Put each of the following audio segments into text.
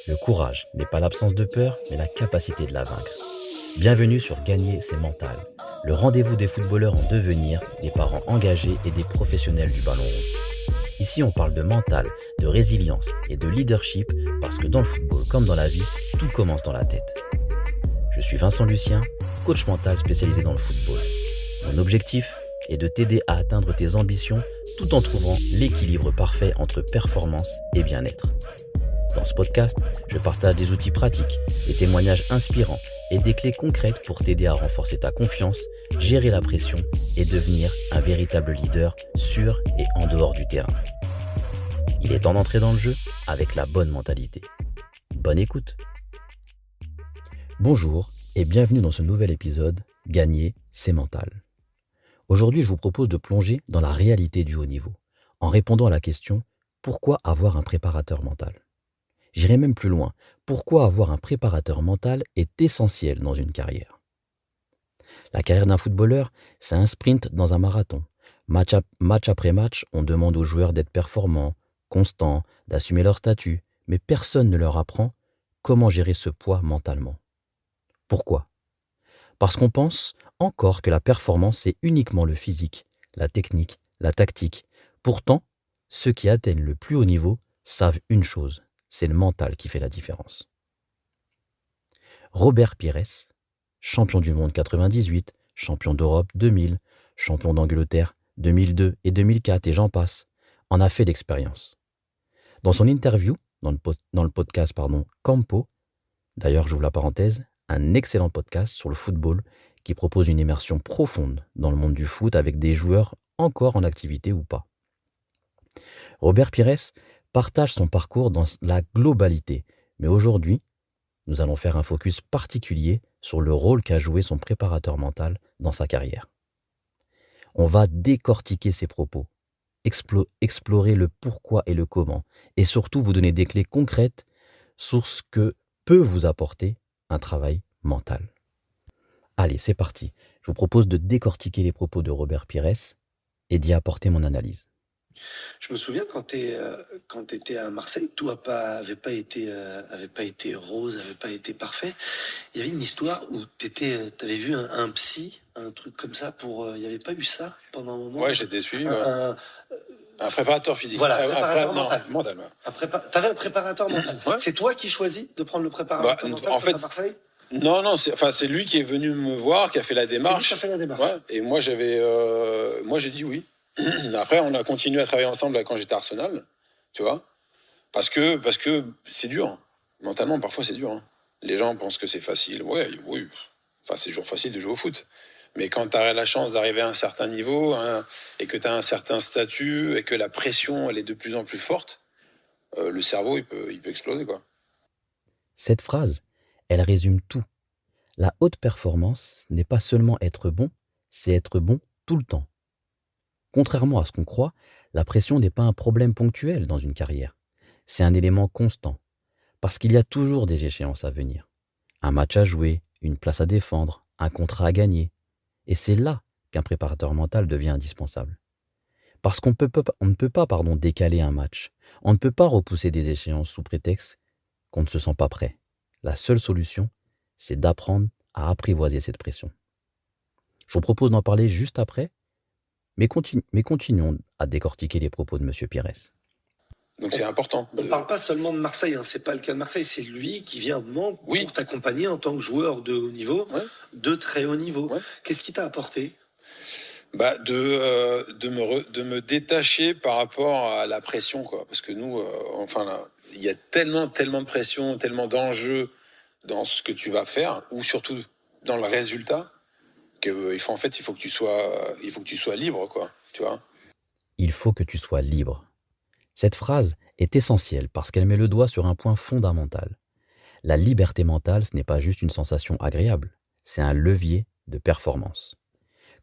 Le courage n'est pas l'absence de peur, mais la capacité de la vaincre. Bienvenue sur Gagner, c'est mental. Le rendez-vous des footballeurs en devenir, des parents engagés et des professionnels du ballon rond. Ici, on parle de mental, de résilience et de leadership parce que dans le football, comme dans la vie, tout commence dans la tête. Je suis Vincent Lucien, coach mental spécialisé dans le football. Mon objectif est de t'aider à atteindre tes ambitions tout en trouvant l'équilibre parfait entre performance et bien-être. Dans ce podcast, je partage des outils pratiques, des témoignages inspirants et des clés concrètes pour t'aider à renforcer ta confiance, gérer la pression et devenir un véritable leader sur et en dehors du terrain. Il est temps d'entrer dans le jeu avec la bonne mentalité. Bonne écoute. Bonjour et bienvenue dans ce nouvel épisode Gagner, c'est mental. Aujourd'hui, je vous propose de plonger dans la réalité du haut niveau en répondant à la question « Pourquoi avoir un préparateur mental ?» J'irai même plus loin. Pourquoi avoir un préparateur mental est essentiel dans une carrière? La carrière d'un footballeur, c'est un sprint dans un marathon. Match après match, on demande aux joueurs d'être performants, constants, d'assumer leur statut, mais personne ne leur apprend comment gérer ce poids mentalement. Pourquoi? Parce qu'on pense encore que la performance, c'est uniquement le physique, la technique, la tactique. Pourtant, ceux qui atteignent le plus haut niveau savent une chose. C'est le mental qui fait la différence. Robert Pires, champion du monde 98, champion d'Europe 2000, champion d'Angleterre 2002 et 2004 et j'en passe, en a fait l'expérience. Dans son interview, dans le podcast Campo, d'ailleurs j'ouvre la parenthèse, un excellent podcast sur le football qui propose une immersion profonde dans le monde du foot avec des joueurs encore en activité ou pas. Robert Pires partage son parcours dans la globalité. Mais aujourd'hui, nous allons faire un focus particulier sur le rôle qu'a joué son préparateur mental dans sa carrière. On va décortiquer ses propos, explorer le pourquoi et le comment, et surtout vous donner des clés concrètes sur ce que peut vous apporter un travail mental. Allez, c'est parti. Je vous propose de décortiquer les propos de Robert Pires et d'y apporter mon analyse. Je me souviens quand tu étais à Marseille, tout avait pas été rose, avait pas été parfait. Il y avait une histoire où t'avais vu un psy, un truc comme ça il y avait pas eu ça pendant un moment. Ouais, j'étais suivi. Un préparateur physique. Voilà, préparateur mental. Mental. T'avais un préparateur mental. Ouais. C'est toi qui choisis de prendre le préparateur mental en fait, à Marseille? Non, c'est lui qui est venu me voir, qui a fait la démarche. C'est lui qui a fait la démarche. Ouais, et moi j'ai dit oui. Après, on a continué à travailler ensemble quand j'étais à Arsenal, tu vois, parce que c'est dur. Mentalement, parfois, c'est dur. Les gens pensent que c'est facile. Oui. Enfin, c'est toujours facile de jouer au foot. Mais quand tu as la chance d'arriver à un certain niveau et que tu as un certain statut et que la pression, elle est de plus en plus forte, le cerveau, il peut exploser, quoi. Cette phrase, elle résume tout. La haute performance n'est pas seulement être bon, c'est être bon tout le temps. Contrairement à ce qu'on croit, la pression n'est pas un problème ponctuel dans une carrière. C'est un élément constant, parce qu'il y a toujours des échéances à venir. Un match à jouer, une place à défendre, un contrat à gagner. Et c'est là qu'un préparateur mental devient indispensable. Parce qu'on ne peut pas décaler un match. On ne peut pas repousser des échéances sous prétexte qu'on ne se sent pas prêt. La seule solution, c'est d'apprendre à apprivoiser cette pression. Je vous propose d'en parler juste après, mais continuons à décortiquer les propos de M. Pires. Donc c'est important. On ne parle pas seulement de Marseille, c'est pas le cas de Marseille, c'est lui qui vient pour t'accompagner en tant que joueur de haut niveau, de très haut niveau. Ouais. Qu'est-ce qui t'a apporté? De me détacher par rapport à la pression, quoi. Parce que nous, il y a tellement de pression, tellement d'enjeux dans ce que tu vas faire, ou surtout dans le résultat, il faut que tu sois libre, quoi, tu vois. Il faut que tu sois libre. Cette phrase est essentielle parce qu'elle met le doigt sur un point fondamental. La liberté mentale, ce n'est pas juste une sensation agréable, c'est un levier de performance.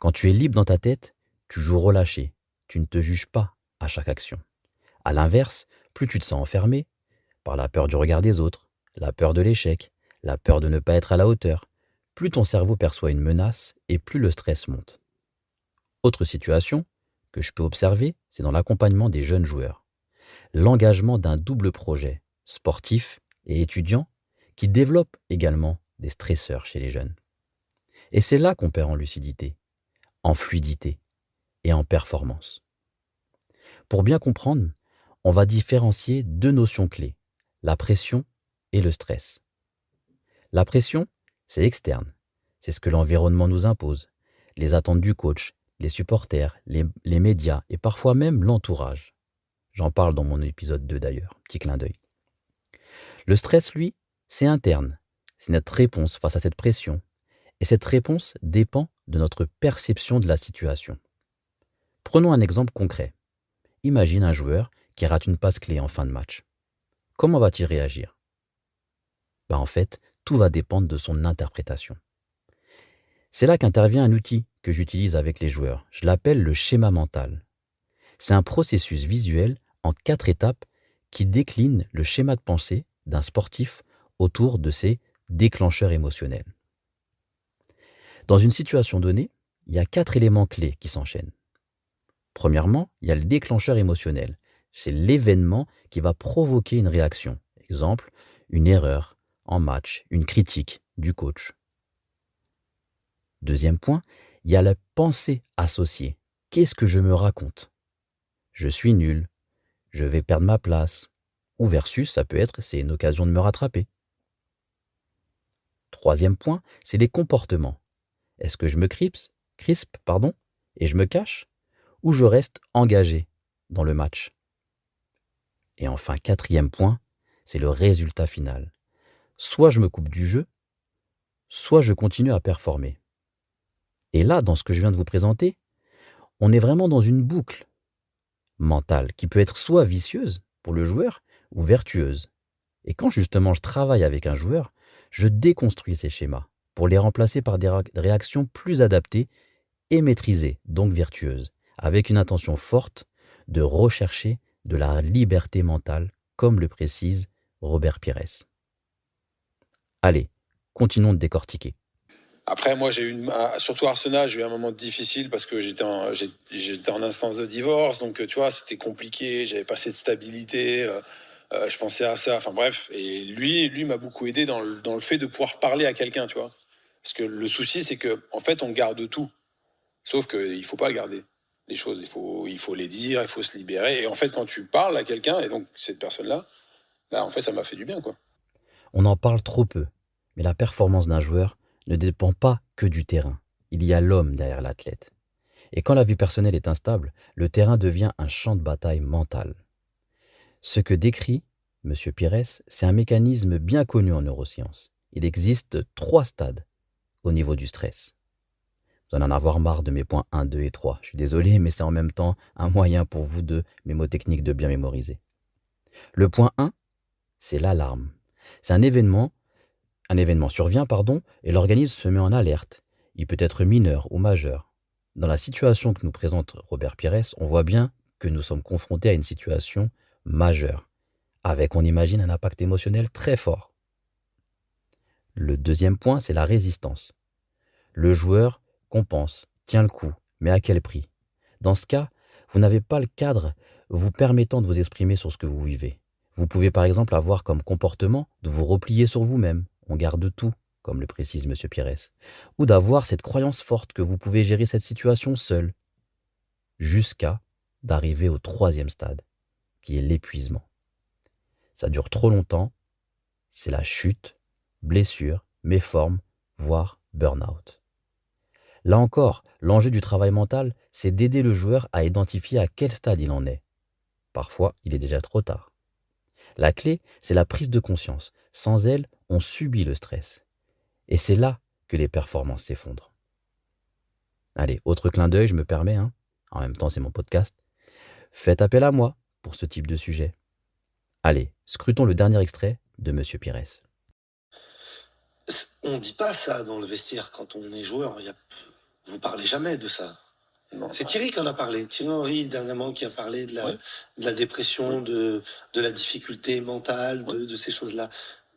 Quand tu es libre dans ta tête, tu joues relâché, tu ne te juges pas à chaque action. À l'inverse, plus tu te sens enfermé par la peur du regard des autres, la peur de l'échec, la peur de ne pas être à la hauteur, plus ton cerveau perçoit une menace et plus le stress monte. Autre situation que je peux observer, c'est dans l'accompagnement des jeunes joueurs. L'engagement d'un double projet, sportif et étudiants qui développent également des stresseurs chez les jeunes. Et c'est là qu'on perd en lucidité, en fluidité et en performance. Pour bien comprendre, on va différencier deux notions clés, la pression et le stress. La pression, c'est externe, c'est ce que l'environnement nous impose, les attentes du coach, les supporters, les médias et parfois même l'entourage. J'en parle dans mon épisode 2 d'ailleurs, petit clin d'œil. Le stress, lui, c'est interne, c'est notre réponse face à cette pression. Et cette réponse dépend de notre perception de la situation. Prenons un exemple concret. Imagine un joueur qui rate une passe clé en fin de match. Comment va-t-il réagir? En fait, tout va dépendre de son interprétation. C'est là qu'intervient un outil que j'utilise avec les joueurs. Je l'appelle le schéma mental. C'est un processus visuel en 4 étapes qui décline le schéma de pensée d'un sportif autour de ses déclencheurs émotionnels. Dans une situation donnée, il y a 4 éléments clés qui s'enchaînent. Premièrement, il y a le déclencheur émotionnel. C'est l'événement qui va provoquer une réaction. Exemple, une erreur en match, une critique du coach. Deuxième point, il y a la pensée associée. Qu'est-ce que je me raconte? Je suis nul, je vais perdre ma place. Ou versus, ça peut être, c'est une occasion de me rattraper. Troisième point, c'est les comportements. Est-ce que je me crispe, et je me cache, ou je reste engagé dans le match? Et enfin, quatrième point, c'est le résultat final. Soit je me coupe du jeu, soit je continue à performer. Et là, dans ce que je viens de vous présenter, on est vraiment dans une boucle mentale qui peut être soit vicieuse pour le joueur ou vertueuse. Et quand justement je travaille avec un joueur, je déconstruis ces schémas pour les remplacer par des réactions plus adaptées et maîtrisées, donc vertueuses, avec une intention forte de rechercher de la liberté mentale, comme le précise Robert Pires. Allez, continuons de décortiquer. Après, moi, surtout Arsenal, j'ai eu un moment difficile parce que j'étais en instance de divorce, donc tu vois, c'était compliqué, j'avais pas cette stabilité, je pensais à ça, enfin bref. Et lui m'a beaucoup aidé dans le fait de pouvoir parler à quelqu'un, tu vois. Parce que le souci, c'est que en fait, on garde tout, sauf qu'il faut pas le garder. Les choses, il faut les dire, il faut se libérer. Et en fait, quand tu parles à quelqu'un, et donc cette personne-là, en fait, ça m'a fait du bien, quoi. On en parle trop peu, mais la performance d'un joueur ne dépend pas que du terrain. Il y a l'homme derrière l'athlète. Et quand la vie personnelle est instable, le terrain devient un champ de bataille mental. Ce que décrit M. Pires, c'est un mécanisme bien connu en neurosciences. Il existe 3 stades au niveau du stress. Vous en avoir marre de mes points 1, 2 et 3. Je suis désolé, mais c'est en même temps un moyen pour vous de mémotechnique de bien mémoriser. Le point 1, c'est l'alarme. C'est un événement survient, et l'organisme se met en alerte. Il peut être mineur ou majeur. Dans la situation que nous présente Robert Pires, on voit bien que nous sommes confrontés à une situation majeure, avec, on imagine, un impact émotionnel très fort. Le deuxième point, c'est la résistance. Le joueur compense, tient le coup, mais à quel prix? Dans ce cas, vous n'avez pas le cadre vous permettant de vous exprimer sur ce que vous vivez. Vous pouvez par exemple avoir comme comportement de vous replier sur vous-même, on garde tout, comme le précise M. Pires, ou d'avoir cette croyance forte que vous pouvez gérer cette situation seul, jusqu'à d'arriver au 3e stade, qui est l'épuisement. Ça dure trop longtemps, c'est la chute, blessure, méforme, voire burn-out. Là encore, l'enjeu du travail mental, c'est d'aider le joueur à identifier à quel stade il en est. Parfois, il est déjà trop tard. La clé, c'est la prise de conscience. Sans elle, on subit le stress. Et c'est là que les performances s'effondrent. Allez, autre clin d'œil, je me permets, en même temps c'est mon podcast. Faites appel à moi pour ce type de sujet. Allez, scrutons le dernier extrait de M. Pires. On dit pas ça dans le vestiaire quand on est joueur. Vous parlez jamais de ça. Non, c'est Thierry qui en a parlé. Thierry Henry, dernièrement, qui a parlé de la dépression, de la difficulté mentale, de ces choses-là.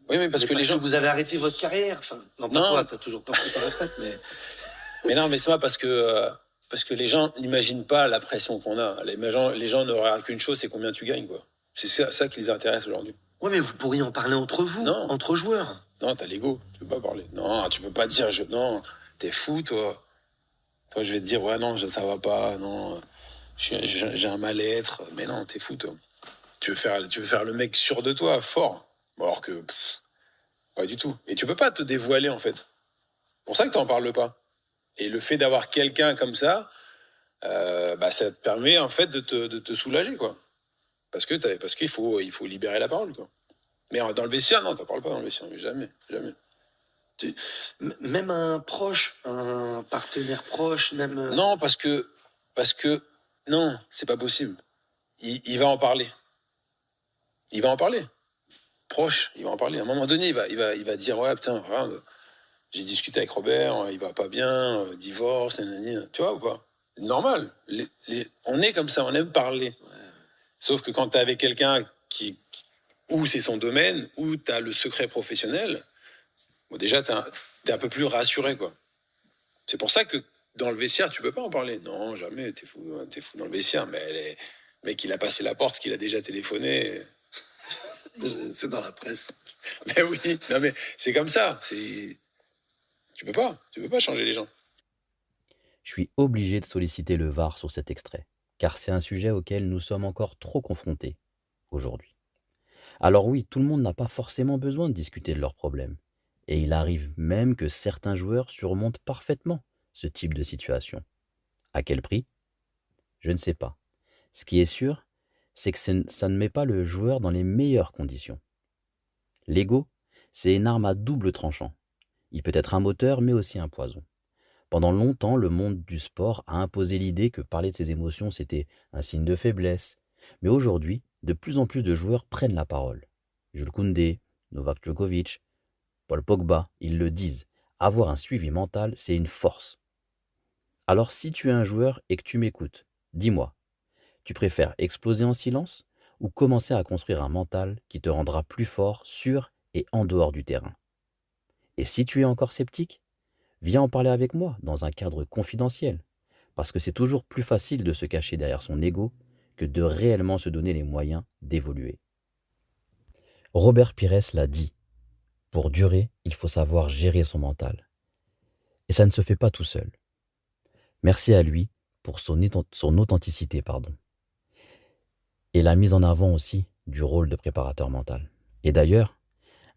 Oui, mais parce que les gens... vous avez arrêté votre carrière. Enfin, non, pas toi, t'as toujours pas pris ta retraite, mais... Mais non, mais c'est pas parce que les gens n'imaginent pas la pression qu'on a. Les gens n'auraient qu'une chose, c'est combien tu gagnes, quoi. C'est ça qui les intéresse aujourd'hui. Ouais, mais vous pourriez en parler entre vous, Non. entre joueurs. Non, t'as l'ego, tu peux pas parler. Non, tu peux pas dire, non, t'es fou, toi. Toi, je vais te dire, ouais, non, ça va pas, non, j'ai un mal-être. Mais non, t'es fou, toi. Tu veux faire le mec sûr de toi, fort. Alors que, pas du tout. Et tu peux pas te dévoiler, en fait. C'est pour ça que t'en parles pas. Et le fait d'avoir quelqu'un comme ça, ça te permet, en fait, de te soulager, quoi. Parce qu'il faut libérer la parole, quoi. Mais dans le vestiaire, non, t'en parles pas dans le vestiaire. Jamais, jamais. Même un proche, un partenaire proche, même... Non, parce que, non, c'est pas possible. Il va en parler. Il va en parler. Proche, il va en parler. À un moment donné, il va dire, ouais, putain, voilà, j'ai discuté avec Robert, il va pas bien, divorce, nanani, tu vois ou pas? Normal. On est comme ça, on aime parler. Ouais. Sauf que quand t'es avec quelqu'un où c'est son domaine, où t'as le secret professionnel, bon, déjà, t'es un peu plus rassuré, quoi. C'est pour ça que dans le vestiaire, tu peux pas en parler. Non, jamais, t'es fou dans le vestiaire. Mais le mec, il a passé la porte, qu'il a déjà téléphoné. C'est dans la presse. Mais oui, non mais c'est comme ça. Tu peux pas changer les gens. Je suis obligé de solliciter le VAR sur cet extrait, car c'est un sujet auquel nous sommes encore trop confrontés aujourd'hui. Alors oui, tout le monde n'a pas forcément besoin de discuter de leurs problèmes. Et il arrive même que certains joueurs surmontent parfaitement ce type de situation. À quel prix? Je ne sais pas. Ce qui est sûr, c'est que ça ne met pas le joueur dans les meilleures conditions. L'ego, c'est une arme à double tranchant. Il peut être un moteur, mais aussi un poison. Pendant longtemps, le monde du sport a imposé l'idée que parler de ses émotions, c'était un signe de faiblesse. Mais aujourd'hui, de plus en plus de joueurs prennent la parole. Jules Koundé, Novak Djokovic, Paul Pogba, ils le disent. Avoir un suivi mental, c'est une force. Alors si tu es un joueur et que tu m'écoutes, dis-moi, tu préfères exploser en silence ou commencer à construire un mental qui te rendra plus fort sur et en dehors du terrain? Et si tu es encore sceptique, viens en parler avec moi dans un cadre confidentiel, parce que c'est toujours plus facile de se cacher derrière son ego que de réellement se donner les moyens d'évoluer. Robert Pires l'a dit, pour durer, il faut savoir gérer son mental. Et ça ne se fait pas tout seul. Merci à lui pour son authenticité, et la mise en avant aussi du rôle de préparateur mental. Et d'ailleurs,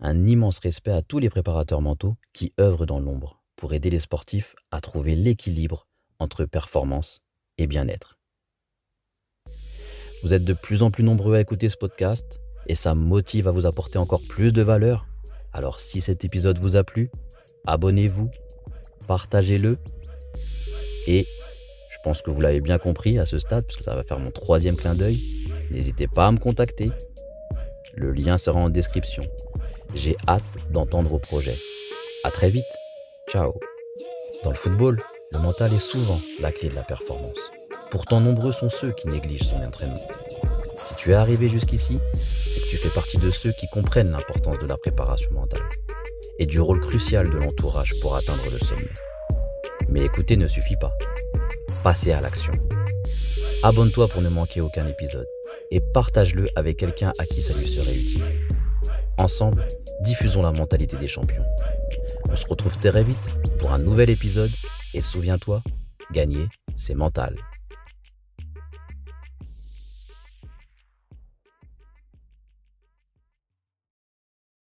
un immense respect à tous les préparateurs mentaux qui œuvrent dans l'ombre pour aider les sportifs à trouver l'équilibre entre performance et bien-être. Vous êtes de plus en plus nombreux à écouter ce podcast et ça me motive à vous apporter encore plus de valeur. Alors si cet épisode vous a plu, abonnez-vous, partagez-le et je pense que vous l'avez bien compris à ce stade, puisque ça va faire mon 3e clin d'œil. N'hésitez pas à me contacter. Le lien sera en description. J'ai hâte d'entendre vos projets. À très vite. Ciao. Dans le football, le mental est souvent la clé de la performance. Pourtant, nombreux sont ceux qui négligent son entraînement. Si tu es arrivé jusqu'ici, c'est que tu fais partie de ceux qui comprennent l'importance de la préparation mentale et du rôle crucial de l'entourage pour atteindre le sommet. Mais écouter ne suffit pas. Passez à l'action. Abonne-toi pour ne manquer aucun épisode et partage-le avec quelqu'un à qui ça lui serait utile. Ensemble, diffusons la mentalité des champions. On se retrouve très vite pour un nouvel épisode et souviens-toi, gagner, c'est mental.